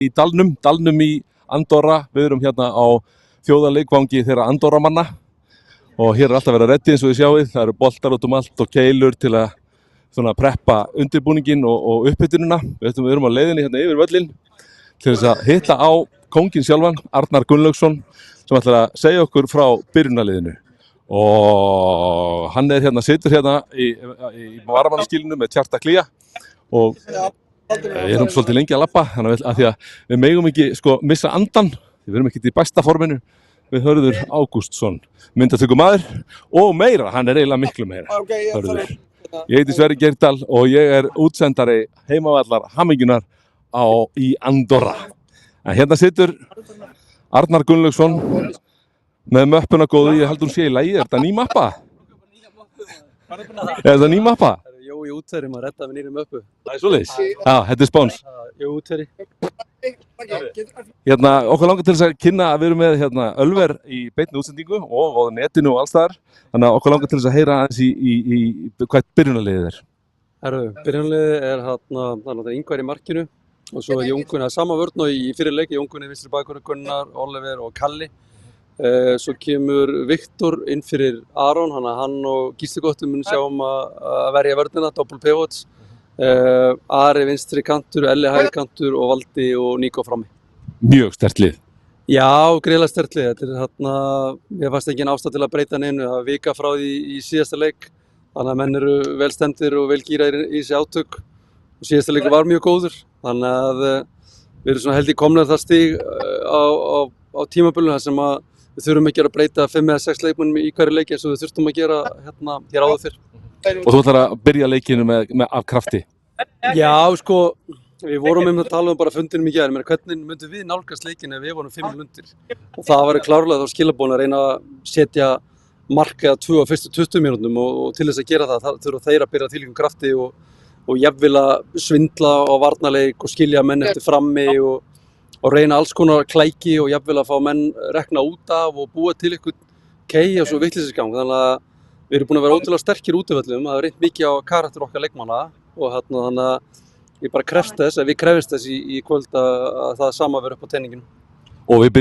í dalnum í Andorra. Við erum hérna á þjóðarleikvangi þeirra Andorramanna og hér alltaf verið að reddi eins og þið sjáið. Það eru boltar út allt og keilur til að svona preppa undirbúninginn og upphitunina. Við erum á leiðinni hérna yfir völlinn til þess að hitta á kónginn sjálfan, Arnar Gunnlaugsson, sem ætlar að segja okkur frá byrjunarliðinu. Og hann hérna, situr hérna í varamannaskýlinu með Tjarta Klía og við erum svolítið lengi að labba, þannig að því að við megum ekki missa andan, við erum ekki í besta forminu við Hörður Ágústsson, myndatökumaður og meira, hann eiginlega miklu meira, Hörður. Ég heiti Sverrir Geirdal og ég útsendari heimavallar Hamingjunar í Andorra. En hérna situr Arnar Gunnlaugsson með möppuna góðu, ég held hún sé í lagi, þetta ný mappa? Þetta ný mappa? Jó, í útferði maður redda við nýri möppu. Það svoleiðis? Já, þetta spáns. Jó, útferði. Hérna, okkur langar til þess að kynna að við erum með hérna Ölver í beinni útsendingu og á netinu og alls þar. Þannig að okkur langar til þess að heyra aðeins í hvað byrjunarliðið Herru, byrjunarliðið náttúrulega Ingvar í markinu og svo Jón Gunnar sama vörn og í fyrir leik, Jón Gunnar vinstri bakvörður, Gunnar, Oliver og Kalli. Svo kemur Viktor inn fyrir Aron, hann og Gísli Gottur mun sjá að verja vörnina, doppel pivots. Ari vinstri kantur, Elli hægri kantur og Valdi og Níko frammi. Mjög sterkt lið. Já, greiðlega sterkt lið. Þetta mér fannst engin ástæða til að breyta neinu, það var vika frá því í síðasta leik. Þannig að menn eru vel stemdir og vel gíraðir í þessi átök. Og síðasta leikur var mjög góður, þannig að við erum svona held í komnir það stig á tímabilinu þar sem að við þurfum ekki að breyta 5 eða 6 leikmönnum í hverju leiki eins og við þurftum að gera hérna hér áður fyrr. Og þú ætlar að byrja leikinu af krafti? Já, við vorum að tala bara fundinum í gær, hvernig myndum við nálgast leikinu ef við vorum 5 undir? Og það var klárlega þá skilaboðin að reyna að setja mark eða 2 á fyrstu 20 mínútum og til þess að gera það þurfa þeir að byrja þvílíkum krafti og jafnvel að svindla á varnarleik og skilja menn eftir frammi og reyna alls konar klæki og jafnvel að fá menn rekna út af og búa til eitthvað kei og svo vitleysisgang. Þannig að við erum búin að vera ótrúlega sterkir útivöllum, það er reynt mikið á karakter okkar leikmanna og þannig að ég bara krefst þess, við krefst þess í kvöld að það sama verður upp á teininginu. Og við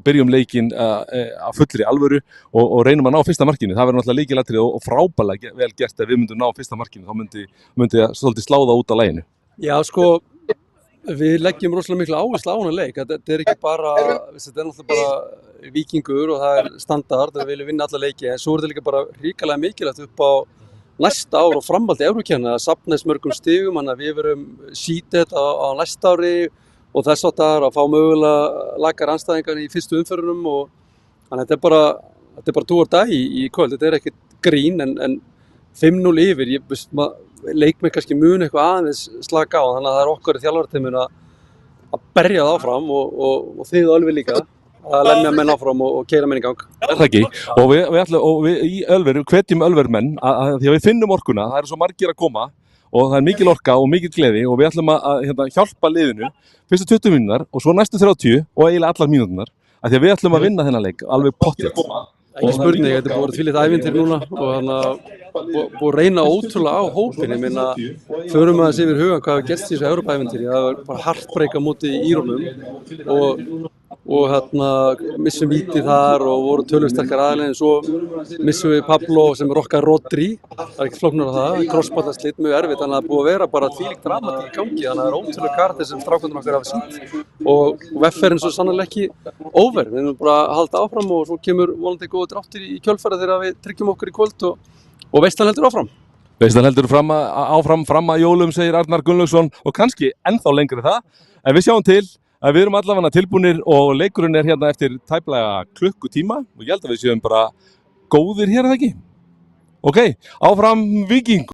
byrjum leikinn á fullri alvöru og reynum að ná fyrsta markinu. Það verður náttúrulega lykilatriði og frábærlega vel gert ef við myndum ná fyrsta markinu, þá myndi það svolítið slá það út af laginu. Já, við leggjum rosalega miklu áherslu á hana leik. Þetta ekki bara, þetta náttúrulega bara Víkingur og það standard, við viljum vinna alla leiki, en svo þetta líka bara hrikalega mikilvægt upp á næsta ár og framhaldi Evrókeppninnar að safna þess mörgum stigum, þannig að við verum seeded á næsta ári og þess áttar að fá mögulega lakar andstæðingar í fyrstu umferðunum og þannig að þetta er bara do or die í kvöld, þetta ekkert grín en 5-0 yfir, leikmenn kannski muni eitthvað aðeins slaka á, þannig að það okkar í þjálfarteyminu að berja það áfram og þið Ölver líka að lemja menn áfram og keyra menn í gang. Er það ekki? Og við í Ölver, hvetjum Ölvermenn því að við finnum orkuna, það eru svo margir að koma og það er mikil orka og mikil gleði og við ætlum að hjálpa liðinu fyrstu 20 mínútur og svo næstu 30 og eiginlega allar mínúturnar af því að við ætlum að vinna þennan leik alveg pottþétt. Ekki spurning, þetta er búið að þvílíkt ævintýri núna og þannig að búið að reyna ótrúlega á hópinn. Ég meina, förum aðeins yfir hugan hvað hefur gerst í þessu Evrópuævintýri. Það var bara heartbreak á móti Írunum og missum víti þar og voru töluvert sterkar aðeins en svo missum við Pablo sem okkar Rodri, það er ekkert flóknara það, krossballaslit mjög erfitt, þannig að það búið að vera bara þvílíkt dramatík í gangi, þannig að það er ótrúlega karakter sem strákarnir okkar hafa sýnt og vefferinn svo sannarlega ekki over, við erum bara að halda áfram og svo kemur vonandi góður dráttur í kjölfarið þegar við tryggjum okkur í kvöld og veislan heldur áfram. Veislan heldur áfram fram að jólum, segir Arnar Gunnlaugsson og kannski ennþá lengri það, en við sjáum til að við erum allavega tilbúnir og leikurinn hérna eftir tæplega klukkutíma og ég held að við séum bara góðir hér, eða ekki? Ok, áfram Víking!